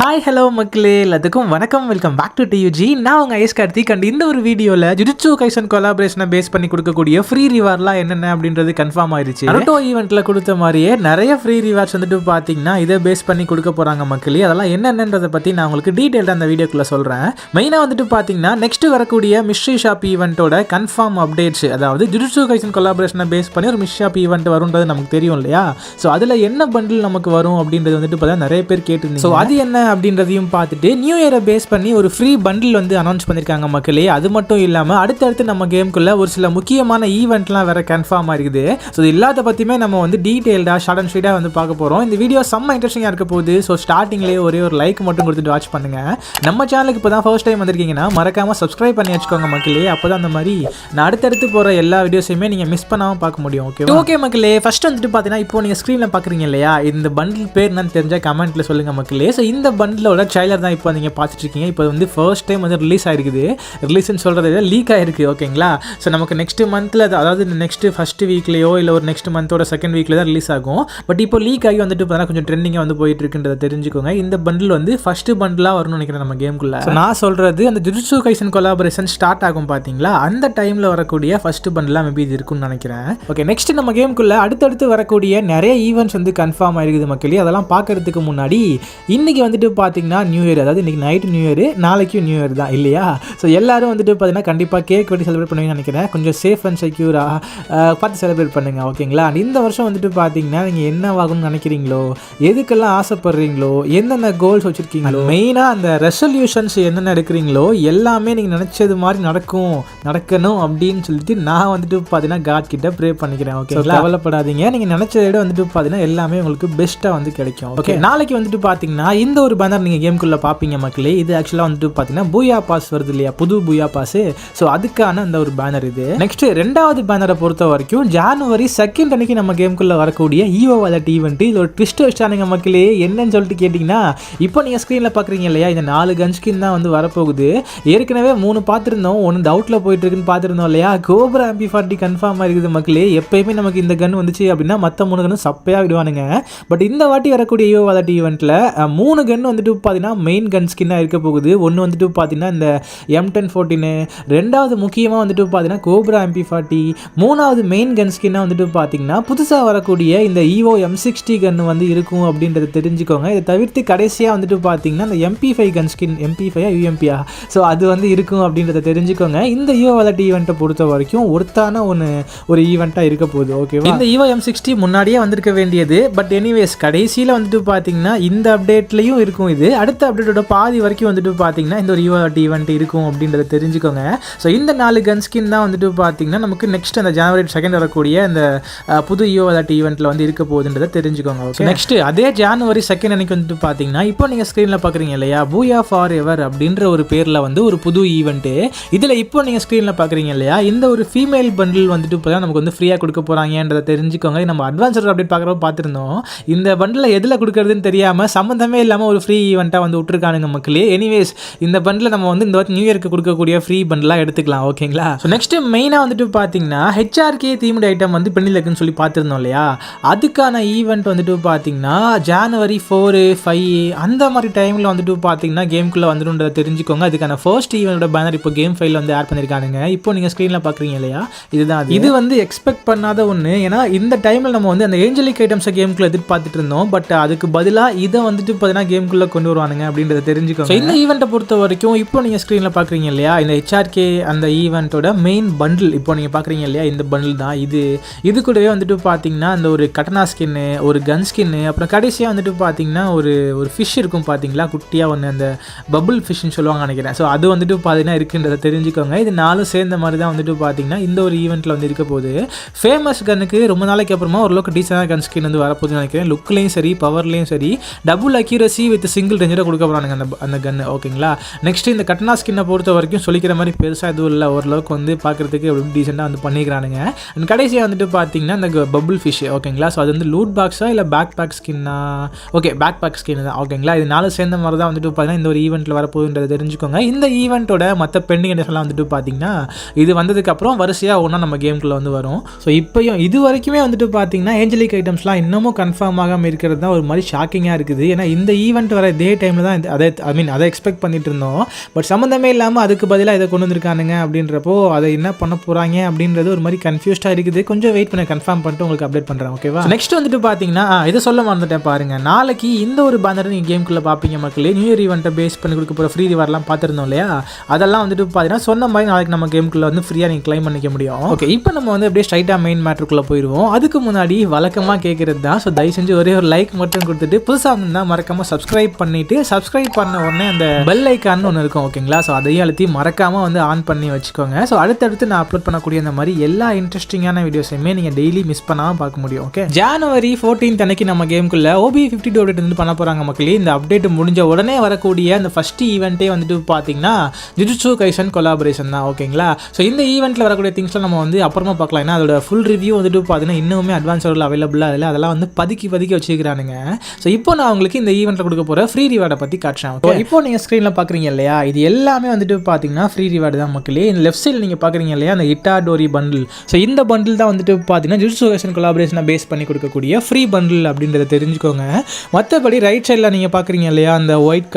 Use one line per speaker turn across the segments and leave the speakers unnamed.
Hi hello மக்களே, எல்லாத்துக்கும் வணக்கம். வெல்கம் பேக் டு டியூஜி. நான் உங்கள் ஐஸ் கார்த்திக். அண்ட் இந்த ஒரு வீடியோவில் ஜுஜுட்சு கைசன் கொலாபரேஷனை பேஸ் பண்ணி கொடுக்கக்கூடிய ஃப்ரீ ரிவார்ட்லாம் என்னென்ன அப்படின்றது கன்ஃபார்ம் ஆயிடுச்சு. நருட்டோ ஈவெண்ட்டில் கொடுத்த மாதிரியே நிறைய ஃப்ரீ ரிவார்ட்ஸ் வந்துட்டு பார்த்தீங்கன்னா இதை பேஸ் பண்ணி கொடுக்க போகிறாங்க மக்களே. அதெல்லாம் என்னென்னன்றதை பற்றி நான் உங்களுக்கு டீட்டெயிலாக அந்த வீடியோக்குள்ளே சொல்கிறேன். மெயினாக வந்துட்டு பார்த்தீங்கன்னா நெக்ஸ்ட் வரக்கூடிய மிஸ்ட்ரி ஷாப் ஈவெண்ட்டோட கன்ஃபார்ம் அப்டேட்ஸ், அதாவது ஜுஜுட்சு கைசன் கொலாபரேஷனை பேஸ் பண்ணி ஒரு மிஸ்ட்ரி ஷாப் ஈவெண்ட் வரும்ன்றது நமக்கு தெரியும் இல்லையா. ஸோ அதில் என்ன பண்டில் நமக்கு வரும் அப்படின்றது வந்துட்டு பார்த்தா நிறைய பேர் கேட்டுருந்தீங்க. ஸோ அது என்ன அப்படின்றதையும் பார்த்துட்டு நியூ இயரை பேஸ் பண்ணி ஒரு ஃப்ரீ பண்டில் வந்து அனௌன்ஸ் பண்ணியிருக்காங்க மக்களே. அது மட்டும் இல்லாமல் அடுத்தடுத்து நம்ம கேமுக்குள்ள ஒரு சில முக்கியமான ஈவெண்ட்லாம் வேற கன்ஃபார்ம் ஆகிருக்குது. ஸோ இது எல்லாத்த பற்றியுமே நம்ம வந்து டீட்டெயில்டாக ஷார்ட் அண்ட் ஸ்வீட்டாக வந்து பார்க்க போகிறோம். இந்த வீடியோ செம்ம இன்ட்ரெஸ்டிங்காக இருக்க போகுது. ஸோ ஸ்டார்டிங்லேயே ஒரே ஒரு லைக் மட்டும் கொடுத்துட்டு வாட்ச் பண்ணுங்க. நம்ம சேனலுக்கு இப்போ தான் ஃபர்ஸ்ட் டைம் வந்திருக்கீங்கன்னா மறக்காமல் சப்ஸ்கிரைப் பண்ணி வச்சுக்கோங்க மக்களே. அப்போ தான் அந்த மாதிரி நான் அடுத்தடுத்து போகிற எல்லா வீடியோஸையுமே நீங்கள் மிஸ் பண்ணாமல் பார்க்க முடியும். ஓகே மக்களே, ஃபர்ஸ்ட் வந்துட்டு பார்த்தீங்கன்னா இப்போ நீங்கள் ஸ்க்ரீனில் பார்க்குறீங்க இல்லையா, இந்த பண்டில் பேர் என்னன்னு தெரிஞ்சால் கமெண்ட்டில் சொல்லுங்கள் மக்களே. ஸோ இந்த பண்டிலோட ட்ரைலர் தான் இப்போ நீங்கள் பார்த்துட்டு இருக்கீங்க. இப்போ வந்து ஃபர்ஸ்ட் டைம் வந்து ரிலீஸ் ஆகிருக்குது. ரிலீஸ்ன்னு சொல்கிறத விட லீக் ஆகிருக்கு. ஓகேங்களா. ஸோ நமக்கு நெக்ஸ்ட் மந்தில், அதாவது நெக்ஸ்ட் ஃபர்ஸ்ட் வீக்லேயோ இல்லை ஒரு நெக்ஸ்ட் மந்தோட செகண்ட் வீக்கில் தான் ரிலீஸ் ஆகும். பட் இப்போ லீக் ஆகி வந்துட்டு பார்த்தீங்கன்னா கொஞ்சம் ட்ரெண்டிங்காக வந்து போயிட்டு இருக்குன்றதை தெரிஞ்சுக்கோங்க. இந்த பண்டில் வந்து ஃபர்ஸ்ட் பண்டிலாக வரும்னு நினைக்கிறேன் நம்ம கேமுக்குள்ள. நான் சொல்கிறது அந்த ஜுஜுட்சு கைசன் கொலாபரேஷன் ஸ்டார்ட் ஆகும் பார்த்தீங்களா, அந்த டைமில் வரக்கூடிய ஃபர்ஸ்ட் பண்டிலாக மேபி இது இருக்குன்னு நினைக்கிறேன். ஓகே, நெக்ஸ்ட் நம்ம கேமுக்குள்ள அடுத்தடுத்து வரக்கூடிய நிறைய ஈவெண்ட்ஸ் வந்து கன்ஃபார்ம் ஆகிருக்குது மக்களே. அதெல்லாம் பார்க்கறதுக்கு முன்னாடி இன்னைக்கு வந்துட்டு பார்த்தீங்கன்னா நியூ இயர், அதாவது இன்னைக்கு நைட்டு நியூ இயர், நாளைக்கும் நியூ இயர் தான் இல்லையா. ஸோ எல்லாரும் வந்துட்டு பார்த்தீங்கன்னா கண்டிப்பாக கேக் வெட்டி செலிப்ரேட் பண்ணுவீங்கன்னு நினைக்கிறேன். கொஞ்சம் சேஃப் அண்ட் செக்யூராக பார்த்து செலிப்ரேட் பண்ணுங்கள். ஓகேங்களா. இந்த வருஷம் வந்துட்டு பார்த்தீங்கன்னா நீங்கள் என்ன ஆகணும்னு நினைக்கிறீங்களோ, எதுக்கெல்லாம் ஆசைப்படுறீங்களோ, என்னென்ன கோல்ஸ் வச்சுருக்கீங்களோ, மெயினாக அந்த ரெசல்யூஷன்ஸ் என்னென்ன எடுக்கிறீங்களோ எல்லாமே நீங்கள் நினச்சது மாதிரி நடக்கணும் அப்படின்னு சொல்லிட்டு நான் வந்துட்டு பார்த்தீங்கன்னா காட் கிட்ட ப்ரே பண்ணிக்கிறேன். ஓகேங்களா. கவலைப்படாதீங்க, நீங்கள் நினச்சதை விட வந்துட்டு பார்த்தீங்கன்னா எல்லாமே உங்களுக்கு பெஸ்ட்டாக வந்து கிடைக்கும். ஓகே, நாளைக்கு வந்துட்டு பார்த்தீங்கன்னா இந்த ஒரு பேனர் நீங்கள் கேமுக்குள்ளே பார்ப்பீங்க மக்களே. இது ஆக்சுவலாக வந்துட்டு பார்த்தீங்கன்னா பூயா பாஸ் வருது இல்லையா, புது பூயா பாஸ். ஸோ அதுக்கான அந்த ஒரு பேனர் இது. நெக்ஸ்ட் ரெண்டாவது பேனரை பொறுத்த வரைக்கும் ஜனவரி 2 அன்னைக்கு நம்ம கேமுக்குள்ளே வரக்கூடிய ஈவோ வாலெட் ஈவெண்ட். இது ஒரு ட்விஸ்ட் வச்சானுங்க மக்களே. என்னன்னு சொல்லிட்டு கேட்டிங்கன்னா, இப்போ நீங்கள் ஸ்க்ரீனில் பார்க்குறீங்க இல்லையா, இந்த 4 கன் ஸ்கின் தான் வந்து வரப்போகுது. ஏற்கனவே 3 பார்த்துருந்தோம், ஒன்று டவுட்டில் போயிட்டு இருக்குன்னு பார்த்துருந்தோம் இல்லையா. கோப்ரா MP40 கன்ஃபார்ம் ஆகிருக்குது மக்களே. எப்பயுமே நமக்கு இந்த கன் வந்துச்சு அப்படின்னா மற்ற 3 கன்னும் சப்பையாக விடுவானுங்க. பட் இந்த வாட்டி வரக்கூடிய ஈவோ வாலெட் ஈவெண்ட்டில் 3 கன் வந்துட்டு பார்த்தீங்கன்னா மெயின் கன் ஸ்கின்னாக இருக்க போகுது. ஒன்று வந்துட்டு பார்த்தீங்கன்னா இந்த M1014, ரெண்டாவது முக்கியமாக வந்துட்டு பார்த்தீங்கன்னா கோப்ரா MP40, மூணாவது மெயின் கன் ஸ்கின்னாக வந்துட்டு பார்த்தீங்கன்னா புதுசாக வரக்கூடிய இந்த ஈவோ M60 கன் வந்து இருக்கும் அப்படின்றத தெரிஞ்சுக்கோங்க. இதை தவிர்த்து கடைசியாக வந்துட்டு பார்த்தீங்கன்னா இந்த MP5 gun skin, MP5 UMPயா, so அது வந்து இருக்கும் அப்படின்றத தெரிஞ்சுக்கோங்க. இந்த ஈவோ வாலெட் ஈவெண்ட்டை பொறுத்த வரைக்கும் ஒருத்தான ஒரு ஈவெண்ட்டாக இருக்க போகுது. ஓகேவா. இந்த ஈவோ M60 முன்னாடியே வந்திருக்க வேண்டியது. பட் எனிவேஸ் கடைசியில் வந்துட்டு பார்த்தீங்கன்னா இந்த அப்டேட்லையும் இருக்கும். இது அடுத்த அப்டேட்டோட பாதி வரைக்கும் வந்துட்டு பார்த்தீங்கன்னா இந்த ஒரு ஈவோ வாலெட் ஈவெண்ட் இருக்கும் அப்படின்றத தெரிஞ்சுக்கோங்க. ஸோ இந்த 4 கன் ஸ்கின் தான் வந்துட்டு பார்த்தீங்கன்னா நமக்கு நெக்ஸ்ட் அந்த ஜனவரி 2 வரக்கூடிய அந்த புது ஈவோ வாலெட் ஈவெண்ட்டில் வந்து இருக்க போகுதுன்றதை தெரிஞ்சுக்கோங்க. ஓகே, நெக்ஸ்ட் அதே ஜனவரி 2 அன்னைக்கு வந்துட்டு பார்த்தீங்கன்னா இப்போ நீங்கள் ஸ்க்ரீனில் பார்க்குறீங்க இல்லையா, பூயா ஃபார் எவர் அப்படின்ற ஒரு பேரில் வந்து ஒரு புது ஈவெண்ட்டு. இதில் இப்போ நீங்கள் ஸ்க்ரீனில் பார்க்குறீங்க இல்லையா, இந்த ஒரு ஃபீமேல் பண்டில் வந்துட்டு இப்போ தான் நமக்கு வந்து ஃப்ரீயாக கொடுக்க போகிறாங்கன்றதை தெரிஞ்சுக்கோங்க. நம்ம அட்வான்ஸ்ட் அப்டேட் பார்க்குறப்ப பார்த்துருந்தோம். இந்த பண்டில் எதில் கொடுக்குறதுன்னு தெரியாமல் சம்மந்தமே இல்லாமல் ஒரு ஃப்ரீ ஈவெண்ட்டாக வந்து விட்டுருக்கானுங்க மக்களே. எனிவேஸ் இந்த பண்டில் நம்ம வந்து இந்த வாட்டி நியூ இயருக்கு கொடுக்கக்கூடிய ஃப்ரீ பண்டிலாக எடுத்துக்கலாம். ஓகேங்களா. ஸோ நெக்ஸ்ட் மெயினாக வந்துட்டு பார்த்தீங்கன்னா HRK தீம்டு ஐட்டம் வந்து பெண்ணில் இருக்குன்னு சொல்லி பார்த்துருந்தோம் இல்லையா, அதுக்கான ஈவெண்ட் வந்துட்டு பார்த்தீங்கன்னா ஜனவரி 4, 5 அந்த மாதிரி டைமில் வந்துட்டு பார்த்தீங்கன்னா கேமுக்குள்ளே வந்துடும்ன்றதை தெரிஞ்சுக்கோங்க. அதுக்கான ஃபர்ஸ்ட் ஈவெண்ட்டோட பேனர் இப்போ கேம் ஃபைலில் வந்து ஆட் பண்ணியிருக்கானுங்க. இப்போ நீங்கள் ஸ்க்ரீனில் பார்க்குறீங்க இல்லையா, இதுதான் இது வந்து எக்ஸ்பெக்ட் பண்ணாத ஒன்று. ஏன்னா இந்த டைமில் நம்ம வந்து அந்த ஏஞ்சலிக் ஐட்டம்ஸை கேமுக்குள்ளே எதிர்பார்த்துட்டு இருந்தோம். பட் அதுக்கு பதிலாக இதை வந்துட்டு பார்த்தீங்கன்னா கேமுக்குள்ளே கொண்டு வருவானுங்க அப்படின்றத தெரிஞ்சுக்கோங்க. இந்த ஈவெண்ட்டை பொறுத்த வரைக்கும் இப்போ நீங்கள் ஸ்க்ரீனில் பார்க்குறீங்க இல்லையா, இந்த HRK அந்த ஈவெண்ட்டோட மெயின் பண்டில் இப்போ நீங்கள் பார்க்குறீங்க இல்லையா, இந்த பண்டில் தான் இது கூடவே வந்துட்டு பார்த்தீங்கன்னா அந்த ஒரு கட்டனா ஸ்கின்னு, ஒரு கன் ஸ்கின்னு, அப்புறம் கடைசியாக வந்துட்டு பார்த்தீங்கன்னா ஒரு ஃபிஷ் இருக்கும் பார்த்தீங்களா, குட்டியாக ஒன்று, அந்த பபுள் ஃபிஷ்ன்னு சொல்லுவாங்க நினைக்கிறேன். ஸோ அது வந்துட்டு பார்த்தீங்கன்னா இருக்குன்றதை தெரிஞ்சுக்கோங்க. இது 4 சேர்ந்த மாதிரி தான் வந்துட்டு பார்த்தீங்கன்னா இந்த ஒரு ஈவெண்ட்டில் வந்து இருக்க போகுது. ஃபேமஸ் கன்னுக்கு ரொம்ப நாளைக்கு அப்புறமா ஓரளவுக்கு டீசனாக கன் ஸ்கின் வந்து வரப்போகுதுன்னு நினைக்கிறேன். லுக்லேயும் சரி, பவர்லேயும் சரி, டபுள் அக்யூரசி வித் சிங்கிள் ரேஞ்சராக கொடுக்க போகிறானுங்க அந்த கன்று. ஓகேங்களா. நெக்ஸ்ட் இந்த கட்டனா ஸ்கின்னை பொறுத்த வரைக்கும் சொல்லிக்கிற மாதிரி பெருசாக எதுவும் இல்லை, ஓரளவுக்கு வந்து பார்க்குறதுக்கு எப்படி டீசெண்டாக வந்து பண்ணிக்கிறானுங்க. அண்ட் கடைசியாக வந்துட்டு பார்த்தீங்கன்னா இந்த பபுள் ஃபிஷ். ஓகேங்களா. ஸோ அது வந்து லூட் பாக்ஸா இல்லை பேக் பேக் ஸ்கின்னா, ஓகே பேக் பேக் ஸ்கின் தான். ஓகேங்களா. இது 4 சேர்ந்த மாதிரி தான் வந்துட்டு பார்த்தீங்கன்னா இந்த ஒரு ஈவெண்ட்டில் வரப்போகுதுன்றதை தெரிஞ்சுக்கோங்க. இந்த ஈவெண்ட்டோட மற்ற பெண்டிங் எல்லாம் வந்துட்டு பார்த்தீங்கன்னா இது வந்ததுக்கப்புறம் வரிசையாக ஒன்றா நம்ம கேமுக்குள்ளே வந்து வரும். ஸோ இப்போயும் இது வரைக்குமே வந்துட்டு பார்த்தீங்கன்னா ஏஞ்சலிக் ஐட்டம்ஸ்லாம் இன்னமும் கன்ஃபார்ம் ஆகாமல் இருக்கிறது தான் ஒரு மாதிரி ஷாக்கிங்காக இருக்குது. ஏன்னா இந்த ஈவெண்ட் ஈவெண்ட் வர இதே டைமில் தான் அதை எக்ஸ்பெக்ட் பண்ணிட்டு இருந்தோம். பட் சம்மந்தமே இல்லாமல் அதுக்கு பதிலாக இதை கொண்டு வந்திருக்கானுங்க அப்படின்றப்போ அதை என்ன பண்ண போகிறாங்க அப்படின்றது ஒரு மாதிரி கன்ஃபியூஸ்டாக இருக்குது. கொஞ்சம் வெயிட் பண்ண கன்ஃபார்ம் பண்ணிட்டு உங்களுக்கு அப்டேட் பண்ணுறேன். ஓகேவா? நெக்ஸ்ட் வந்துட்டு பார்த்தீங்கன்னா இதை சொல்ல மறந்துட்டேன் பாருங்க. நாளைக்கு இந்த ஒரு பேனர் நீங்கள் கேம்குள்ளே பார்ப்பீங்க மக்களே. நியூ இயர் ஈவெண்ட்டை பேஸ் பண்ணி கொடுக்க போகிற ஃப்ரீ ரிவார்ட்லாம் பார்த்துருந்தோம் இல்லையா? அதெல்லாம் வந்துட்டு பார்த்தீங்கன்னா சொன்ன மாதிரி நாளைக்கு நம்ம கேம்குள்ளே வந்து ஃப்ரீயாக நீங்கள் கிளைம் பண்ணிக்க முடியும். ஓகே, இப்போ நம்ம வந்து அப்படியே ஸ்ட்ரைட்டாக மெயின் மேட்ருக்குள்ளே போயிடுவோம். அதுக்கு முன்னாடி வழக்கமாக கேட்குறது தான். ஸோ தயவு செஞ்சு ஒரே ஒரு லைக் மட்டும் கொடுத்துட்டு புதுசாக இருந்தால் மறக்காமல் சப்ஸ்கிரைப் பண்ணிவிட்டு சப்ஸ்கிரைப் பண்ண உடனே அந்த பெல் ஐக்கான்னு ஒன்று இருக்கும். ஓகேங்களா? ஸோ அதையும் அழுத்தி மறக்காமல் வந்து ஆன் பண்ணி வச்சுக்கோங்க. ஸோ அடுத்தடுத்து நான் அப்லோட் பண்ணக்கூடிய இந்த மாதிரி எல்லா இன்ட்ரெஸ்டிங்கான வீடியோஸையுமே நீங்கள் டெய்லி மிஸ் பண்ணாமல் பார்க்க முடியும். ஓகே, ஜனவரி 14 அன்னைக்கு நம்ம கேமுக்குள்ளே OB52 அப்டேட் வந்து பண்ண போகிறாங்க மக்களே. இந்த அப்டேட் முடிஞ்ச உடனே வரக்கூடிய அந்த ஃபஸ்ட் ஈவெண்ட்டே வந்துட்டு பார்த்தீங்கன்னா ஜுஜுட்சு கைசன் கொலாபரேஷன் தான். ஓகேங்களா? ஸோ இந்த ஈவெண்ட்டில் வரக்கூடிய திங்ஸ்லாம் நம்ம வந்து அப்புறமா பார்க்கலாம். ஏன்னா அதோட ஃபுல் ரிவ்யூ வந்துட்டு பார்த்தீங்கன்னா இன்னுமே அட்வான்ஸ் அவைலபிளாக இல்லை. அதெல்லாம் வந்து பதுக்கி வச்சுக்கிறானுங்க. ஸோ இப்போ நான் உங்களுக்கு இந்த ஈவெண்ட்டில் கொடுக்க போகிற ஃப்ரீ ரிவார்டை பற்றி காட்டுறேன். ஓகே, இப்போ நீங்கள் ஸ்க்ரீனில் பார்க்குறீங்க இல்லையா? இது எல்லாமே வந்துட்டு பார்த்தீங்கன்னா ஃப்ரீ ரிவார்டு தான் மக்களே. இந்த லெஃப்ட் சைடில் நீங்கள் பார்க்குறீங்க இல்லையா அந்த இட்டாடோரி பண்டில். ஸோ இந்த பண்டில் தான் வந்துட்டு பார்த்தீங்கன்னா ஜுஜுட்சு கைசன் கொலாபரேஷனை பேஸ் பண்ணி கொடுக்கக்கூடிய ஃப்ரீ பண்டில் அப்படின்றத தெரிஞ்சுக்கோங்க. மற்றபடி ரைட் சைடில் நீங்கள் பார்க்குறீங்க இல்லையா அந்த ஒயிட்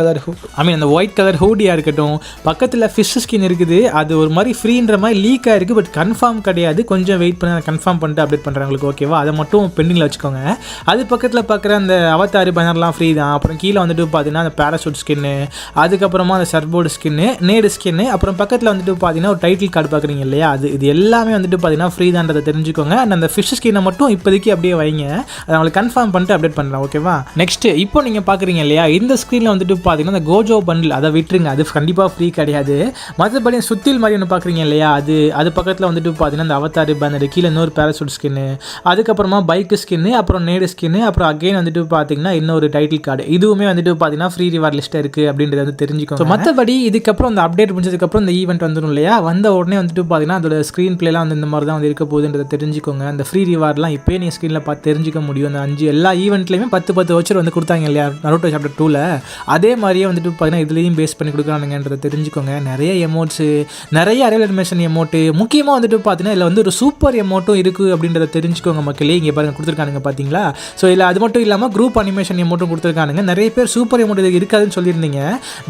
கலர் ஹூடியாக இருக்கட்டும், பக்கத்தில் ஃபிஷ் ஸ்கின் இருக்குது. அது ஒரு மாதிரி ஃப்ரீன்ற மாதிரி லீக் ஆகிருக்கு. பட் கன்ஃபார்ம் கிடையாது. கொஞ்சம் வெயிட் பண்ணி அதை கன்ஃபார்ம் பண்ணிட்டு அப்டேட் பண்ணுறவங்களுக்கு. ஓகேவா? அதை மட்டும் பெண்டிங்கில் வச்சுக்கோங்க. அது பக்கத்தில் பார்க்குற அந்த அவதாரி பேனர்லாம் ஃப்ரீ தான். அப்புறம் கீழே வந்துட்டு பார்த்தீங்கன்னா அந்த பேராசூட் ஸ்கின்னு, அதுக்கப்புறமா அந்த சர்போர்டு ஸ்கின்னு, நேடு ஸ்கின்னு, அப்புறம் பக்கத்தில் வந்துட்டு பார்த்தீங்கன்னா ஒரு டைட்டில் கார்டு பார்க்குறீங்க இல்லையா? இது எல்லாமே வந்துட்டு பார்த்தீங்கன்னா ஃப்ரீ தான்றதை தெரிஞ்சுக்கோங்க. அண்ட் அந்த ஃபிஷ் ஸ்கின்னை மட்டும் இப்போதைக்கு அப்படியே வைங்க. அதை அவங்களுக்கு கன்ஃபார்ம் பண்ணிட்டு அப்டேட் பண்ணுறேன். ஓகேவா? நெக்ஸ்ட் இப்போ நீங்கள் பார்க்குறீங்க இல்லையா இந்த ஸ்க்ரீனில் வந்துட்டு பார்த்தீங்கன்னா அந்த கோஜோ பண்டில் அதை விட்டுருங்க. அது கண்டிப்பாக ஃப்ரீ கிடையாது. மற்றபடி சுத்தில் மாதிரி ஒன்று பார்க்குறீங்க இல்லையா? அது பக்கத்தில் வந்துட்டு பார்த்தீங்கன்னா அந்த அவதாரி பேனர், கீழே இன்னொரு பேராசூட் ஸ்கின்னு, அதுக்கப்புறமா பைக்கு ஸ்கின்னு, அப்புறம் நேடு ஸ்கின்னு, அப்புறம் அகைன் வந்துட்டு பார்த்தீங்கன்னா இன்னொரு டைட்டில் கார்டு. இதுவுமே வந்துட்டு பார்த்தீங்கன்னா ஃப்ரீ ரிவார்ட் லிஸ்ட்டாக இருக்குது அப்படின்றத வந்து தெரிஞ்சுக்கோங்க. மற்றபடி இதுக்கப்புறம் அந்த அப்டேட் முடிஞ்சதுக்கப்புறம் இந்த ஈவெண்ட் வந்துடும் இல்லையா? வந்த உடனே வந்துட்டு பார்த்தீங்கன்னா அதோட ஸ்க்ரீன் பிளேலாம் வந்து இந்த மாதிரி தான் வந்து இருக்க போகுதுன்றதை தெரிஞ்சுக்கோங்க. அந்த ஃப்ரீ ரிவார்ட்லாம் இப்போயே நீங்கள் ஸ்க்ரீனில் பார்த்து தெரிஞ்சிக்க முடியும். அந்த 5 எல்லா ஈவெண்ட்லையுமே 10 வச்சர் வந்து கொடுத்தாங்க இல்லையா நருட்டோ சாப்டர் 2ல்? அதே மாதிரியே வந்துட்டு பார்த்தீங்கன்னா இதுலேயும் பேஸ் பண்ணி கொடுக்குறானுங்கன்றதை தெரிஞ்சுக்கோங்க. நிறைய எமோட்ஸு, நிறைய அரைவல் அனிமேஷன் எமோட்டு, முக்கியமாக வந்துட்டு பார்த்தீங்கன்னா இதில் வந்து ஒரு சூப்பர் எமோட்டும் இருக்குது அப்படின்றத தெரிஞ்சுக்கோங்க மக்களே. இங்கே பாருங்கள் கொடுத்துருக்கானுங்க பார்த்தீங்களா? ஸோ இல்லை அது மட்டும் இல்லாமல் குரூப் அனிமேஷன் எமோட்டும் கொடுத்துருக்கானுங்க. நிறைய பேர் சூப்பர் எமோட் இது இருக்காதுன்னு சொல்லியிருந்தீங்க.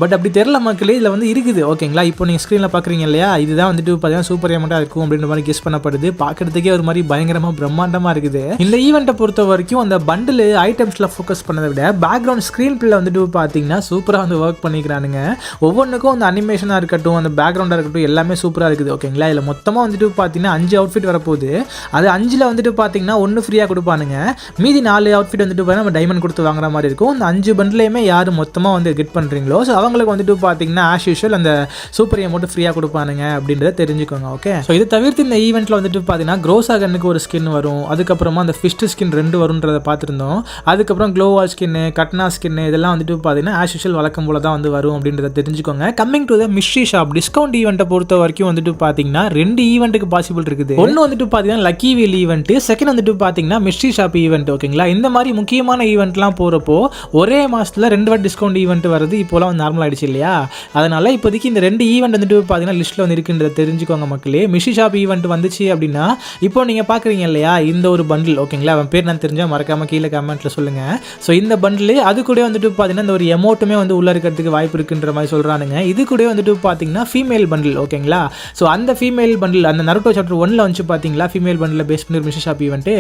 பட் அப்படி தெரியல மக்களே, இதில் வந்து இருக்குது. ஓகேங்களா? இப்போ நீங்கள் ஸ்க்ரீனில் பார்க்குறீங்க இல்லையா? இதுதான் வந்துட்டு பார்த்தீங்கன்னா சூப்பர் எமோட்டாக இருக்கும் அப்படின்ற மாதிரி கெஸ் பண்ணப்படுது. பார்க்குறதுக்கே ஒரு மாதிரி பயங்கரமாக பிரம்மாண்டமாக இருக்குது. இந்த ஈவெண்ட்டை பொறுத்த வரைக்கும் அந்த பண்டில் ஐட்டம்ஸில் ஃபோக்கஸ் பண்ணதை விட பேக்ரவுண்ட் ஸ்க்ரீன் பிள்ளை வந்துட்டு பார்த்தீங்கன்னா சூப்பராக வந்து ஒர்க் பண்ணிக்கிறானுங்க. ஒவ்வொன்றுக்கும் அந்த அனிமேஷனாக இருக்கட்டும், அந்த பேக்ரவுண்டாக இருக்கட்டும், எல்லாமே சூப்பராக இருக்குது. ஓகேங்களா? இதில் மொத்தமாக வந்துட்டு பார்த்தீங்கன்னா 5 அவுட்ஃபிட் வரப்போகுது. அது 5ல் வந்துட்டு பார்த்தீங்கன்னா 1 ஃப்ரீயாக கொடுப்பானுங்க. மீதி 4 அவுட்ஃபிட் வந்துட்டு பார்த்தீங்கன்னா நம்ம டைமண்ட் கொடுத்து வாங்குற மாதிரி இருக்கும். இந்த 5 பண்டிலையுமே யார் மொத்தமாக வந்து கெட் பண்ணுறீங்களோ ஸோ அவங்களுக்கு வந்துட்டு பார்த்தீங்கன்னா ஆஸ் யூஷுவல் அந்த சூப்பர் எமோட் ஃப்ரீயாக கொடுப்பானுங்க அப்படின்றத தெரிஞ்சுக்கோங்க. ஓகே, ஸோ இது தவிர்த்து இந்த ஈவெண்ட்டில் வந்துட்டு பார்த்தீங்கன்னா க்ரோசாகனுக்கு ஒரு ஸ்கின் வரும். அதுக்கப்புறமா அந்த ஃபிஷ் ஸ்கின் 2 வரும்ன்றதை பார்த்துருந்தோம். அதுக்கப்புறம் க்ளோவால் ஸ்கின்னு, கட்னா ஸ்கின்னு, இதெல்லாம் வந்துட்டு பார்த்தீங்கன்னா ஆஸ் யூஷுவல் வழக்கம் போல தான் வந்து வரும் அப்படின்றத தெரிஞ்சுக்கோங்க. Coming to the mystery shop discount ஈவெண்ட்டை பொறுத்த வரைக்கும் வந்துட்டு பார்த்தீங்கன்னா 2 ஈவெண்ட்டுக்கு பாசிபிள் இருக்குது. ஒன்று வந்துட்டு பார்த்தீங்கன்னா லக்கி வீல் ஈவெண்ட், செகண்ட் வந்துட்டு பார்த்தீங்கன்னா மிஸ்ட்ரி ஷாப் ஈவெண்ட். ஓகேங்களா? இந்த மாதிரி முக்கியமான ஈவெண்ட்லாம் போகிறப்போ ஒரே மாதத்தில் 2 வாட்டி டிஸ்கவுண்ட் ஈவெண்ட் வருது. இப்போலாம் வந்து நார்மல் ஆகிடுச்சு இல்லையா? அதனால் இப்போதைக்கு இந்த 2 ஈவெண்ட் வந்துட்டு பார்த்தீங்கன்னா லிஸ்ட்டில் வந்து இருக்குன்றத தெரிஞ்சுக்கோங்க மக்களே. மிஸ்ட்ரி ஷாப் ஈவெண்ட் வந்துச்சு அப்படின்னா இப்போ நீங்கள் பார்க்குறீங்க இல்லையா இந்த ஒரு பண்டில். ஓகேங்களா? அவன் பேர் நான் தெரிஞ்சால் மறக்காமல் கீழே கமெண்ட்டில் சொல்லுங்கள். ஸோ இந்த பண்டில் அது கூட வந்துட்டு பார்த்தீங்கன்னா இந்த ஒரு எமோட்டுமே வந்து உள்ளே இருக்கிறதுக்கு வாய்ப்பு இருக்குன்ற மாதிரி சொல்கிறானுங்க. இது கூட வந்துட்டு பார்த்தீங்கன்னா ஃபீமேல் பண்டில். ஓகேங்களா? ஸோ அந்த ஃபீமேல் பண்டில் அந்த நருட்டோ சாப்டர் 1ல் வந்து பார்த்தீங்களா ஃபீமேல் பண்டில் பேஸ் பண்ணி ஒரு மிஸ்ட்ரி ஷாப் ஈவெண்ட்டு,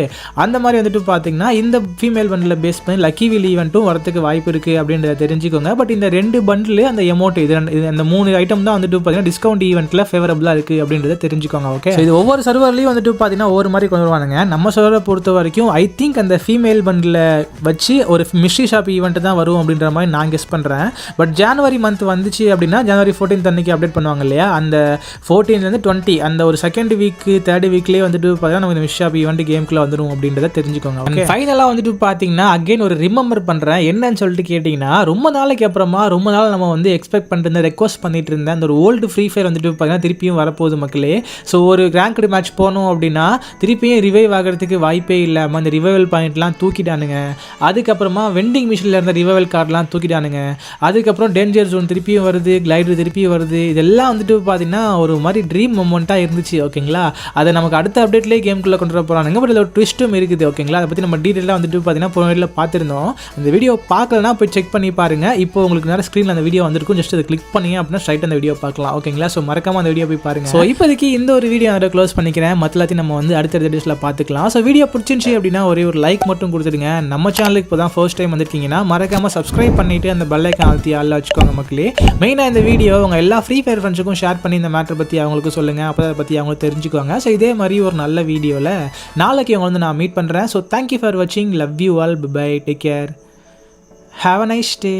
அந்த மாதிரி வந்துட்டு பார்த்தீங்கன்னா இந்த ஃபீமேல் பண்டில் பேஸ் பண்ணி லக்கி வீல் ஈவெண்ட்டும் வரதுக்கு வாய்ப்பு இருக்குது அப்படின்றத தெரிஞ்சுக்கோங்க. பட் இந்த 2 பண்டில் அந்த எமோட் இது அந்த 3 ஐட்டம் தான் வந்துட்டு பார்த்தீங்கன்னா டிஸ்கவுண்ட் ஈவெண்ட்டில் ஃபேவரபுளாக இருக்குது அப்படின்றத தெரிஞ்சுக்கோங்க. ஓகே, இது ஒவ்வொரு சர்வர்லையும் வந்துட்டு பார்த்தீங்கன்னா ஒவ்வொரு மாதிரி கொண்டு வருவானுங்க. நம்ம சர்வரை பொறுத்த வரைக்கும் ஐ திங்க் அந்த ஃபீமேல் பண்டில் வச்சு ஒரு மிஸ்ட்ரி ஷாப் ஈவெண்ட் தான் வரும் அப்படின்ற மாதிரி நான் கெஸ் பண்ணுறேன். பட் ஜனவரி மந்த் வந்துச்சு அப்படின்னா ஜனவரி 14 அன்னைக்கு அப்டேட் பண்ணுவாங்க இல்லையா? அந்த 14 20 அந்த ஒரு செகண்ட் வீக் தேர்ட் வீக்லேயே வந்துட்டு பார்த்தீங்கன்னா நம்ம மிஸ்ட்ரி ஷாப் ஈவெண்ட் கேமுக்குள்ள வந்துடும் அப்படின்றத தெரிஞ்சுக்கோங்க. ஓகே, ஃபைனலாக வந்துட்டு பார்த்தீங்கன்னா அகைன் ஒரு ரிமெம்பர் பண்ணுறேன். என்னன்னு சொல்லிட்டு கேட்டிங்கன்னா ரொம்ப நாளைக்கு அப்புறமா ரொம்ப நாள் நம்ம வந்து எக்ஸ்பெக்ட் பண்ணிட்டு ரெக்வஸ்ட் பண்ணிட்டு இருந்தேன் அந்த ஒரு ஓல்டு ஃப்ரீ ஃபயர் வந்துட்டு பார்த்தீங்கன்னா திருப்பியும் வரப்போகுது மக்களே. ஸோ ஒரு ரேங்க்டு மேட்ச் போனோம் அப்படின்னா திருப்பியும் ரிவைவ் ஆகிறதுக்கு வாய்ப்பே இல்லாமல் அந்த ரிவைவல் பாயிண்ட்லாம் தூக்கிட்டானுங்க. அதுக்கப்புறமா வெண்டிங் மிஷினில் இருந்த ரிவைவல் கார்டெலாம் தூக்கிட்டானுங்க. அதுக்கப்புறம் டேஞ்சர் ஜோன் திருப்பியும் வருது, கிளைடர் திருப்பியும் வருது. இதெல்லாம் வந்துட்டு பார்த்தீங்கன்னா ஒரு மாதிரி ட்ரீம் மொமெண்ட்டாக இருந்துச்சு. ஓகேங்களா? அதை நமக்கு அடுத்த அப்டேட்லேயே கேமுக்குள்ளே கொண்டு வர போகிறானுங்க. பட் இதில் ஒரு ட்விஸ்ட்டும் இருக்குது. ஓகேங்களா? அதை பற்றி நம்ம டீட்டெயிலாக வந்துட்டு பார்த்தீங்கன்னா போன வீடியோவில் பார்த்துருந்தோம். அந்த வீடியோ பார்க்கலன்னா வேணால் போய் செக் பண்ணி பாருங்கள். இப்போ உங்களுக்கு நேரம் ஸ்க்ரீனில் அந்த வீடியோ வந்திருக்கும். ஜஸ்ட் அதை கிளிக் பண்ணி அப்படின்னா ஸ்ட்ரைட் அந்த வீடியோ பார்க்கலாம். ஓகேங்களா? ஸோ மறக்காமல் அந்த வீடியோ போய் பாருங்கள். ஸோ இப்போதைக்கு இந்த ஒரு வீடியோ அதை க்ளோஸ் பண்ணிக்கிறேன். மற்றலாத்தையும் நம்ம வந்து அடுத்த வீடியோஸில் பார்த்துக்கலாம். ஸோ வீடியோ பிடிச்சிருந்துச்சி அப்படின்னா ஒரே ஒரு லைக் மட்டும் கொடுத்துடுங்க. நம்ம சேனலுக்கு இப்போ தான் ஃபர்ஸ்ட் டைம் வந்திருக்கீங்கன்னா மறக்காமல் சப்ஸ்கிரைப் பண்ணிவிட்டு அந்த பெல் ஐக்கான் அழுத்தி ஆளில் வச்சுக்கோங்க மக்களே. மெயினாக இந்த வீடியோ உங்கள் எல்லா ஃப்ரீ ஃபயர் ஃப்ரெண்ட்ஸுக்கும் ஷேர் பண்ணி இந்த மேட்டரை பற்றி அவங்களுக்கு சொல்லுங்கள். அப்போ அதை பற்றி அவங்களுக்கு தெரிஞ்சுக்குவாங்க. ஸோ இதே மாதிரி ஒரு நல்ல வீடியோவில் நாளைக்கு உங்களை வந்து நான் மீட் பண்ணுறேன். ஸோ தேங்க்யூ ஃபார் வாட்சிங். Love you all. Bye. Take care. Have a nice day.